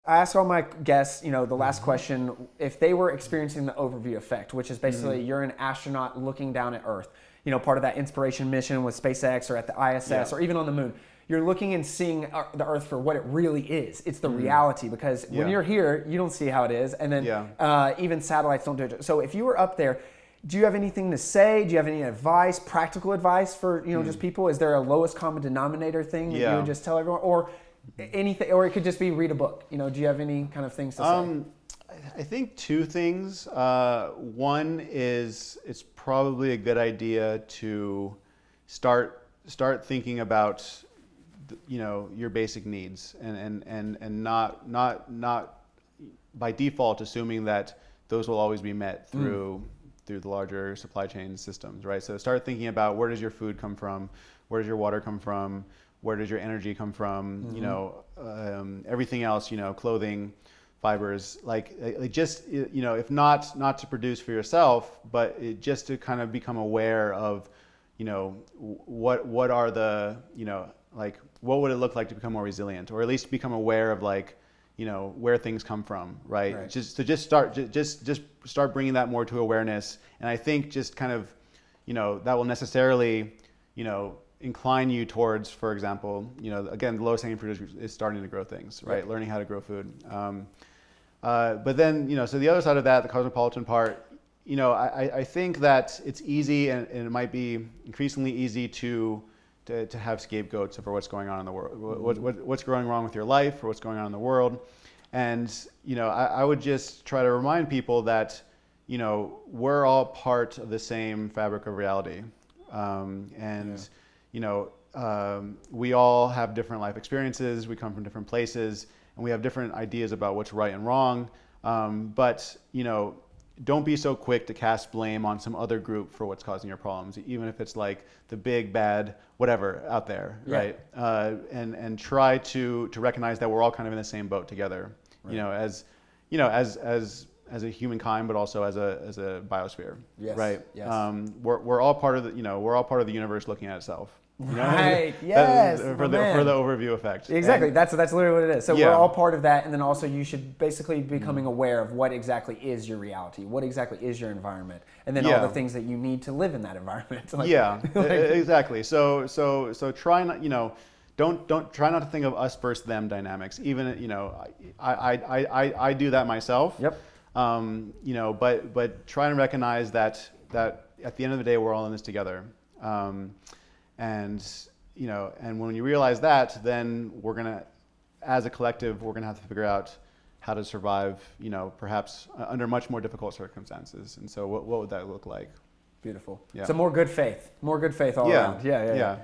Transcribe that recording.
I ask all my guests, the last question, if they were experiencing the overview effect, which is basically you're an astronaut looking down at Earth, part of that inspiration mission with SpaceX or at the ISS or even on the moon. You're looking and seeing the Earth for what it really is. It's the reality, because when you're here, you don't see how it is. And then even satellites don't do it. So if you were up there, do you have anything to say? Do you have any advice, practical advice for just people? Is there a lowest common denominator thing that you would just tell everyone? Or anything, or it could just be read a book. Do you have any kind of things to say? I think two things. One is it's probably a good idea to start thinking about your basic needs and not by default assuming that those will always be met through the larger supply chain systems, right? So start thinking about, where does your food come from? Where does your water come from? Where does your energy come from? Everything else, clothing, fibers, just, if not to produce for yourself, but just to kind of become aware of, what are the, what would it look like to become more resilient, or at least become aware of where things come from, right? Just start bringing that more to awareness. And I think just kind of, that will necessarily, incline you towards, for example, again, the lowest hanging fruit is starting to grow things, right? Learning how to grow food. But then, so the other side of that, the cosmopolitan part, I think that it's easy, and it might be increasingly easy to have scapegoats for what's going on in the world, what's going wrong with your life, or what's going on in the world. And, I would just try to remind people that, we're all part of the same fabric of reality. We all have different life experiences. We come from different places, and we have different ideas about what's right and wrong. But don't be so quick to cast blame on some other group for what's causing your problems, even if it's like the big bad whatever out there, right? And try to recognize that we're all kind of in the same boat together, as a humankind, but also as a biosphere, right? We're all part of the universe looking at itself. Right. Yes. For the overview effect. Exactly. And that's literally what it is. So we're all part of that, and then also you should basically be becoming aware of what exactly is your reality, what exactly is your environment, and then all the things that you need to live in that environment. Exactly. So try not, don't try not to think of us versus them dynamics. Even I do that myself. Yep. But try and recognize that at the end of the day we're all in this together. And when you realize that, then we're gonna, as a collective, we're gonna have to figure out how to survive, perhaps under much more difficult circumstances. And so what would that look like? Beautiful. Yeah. So more good faith all around. Yeah.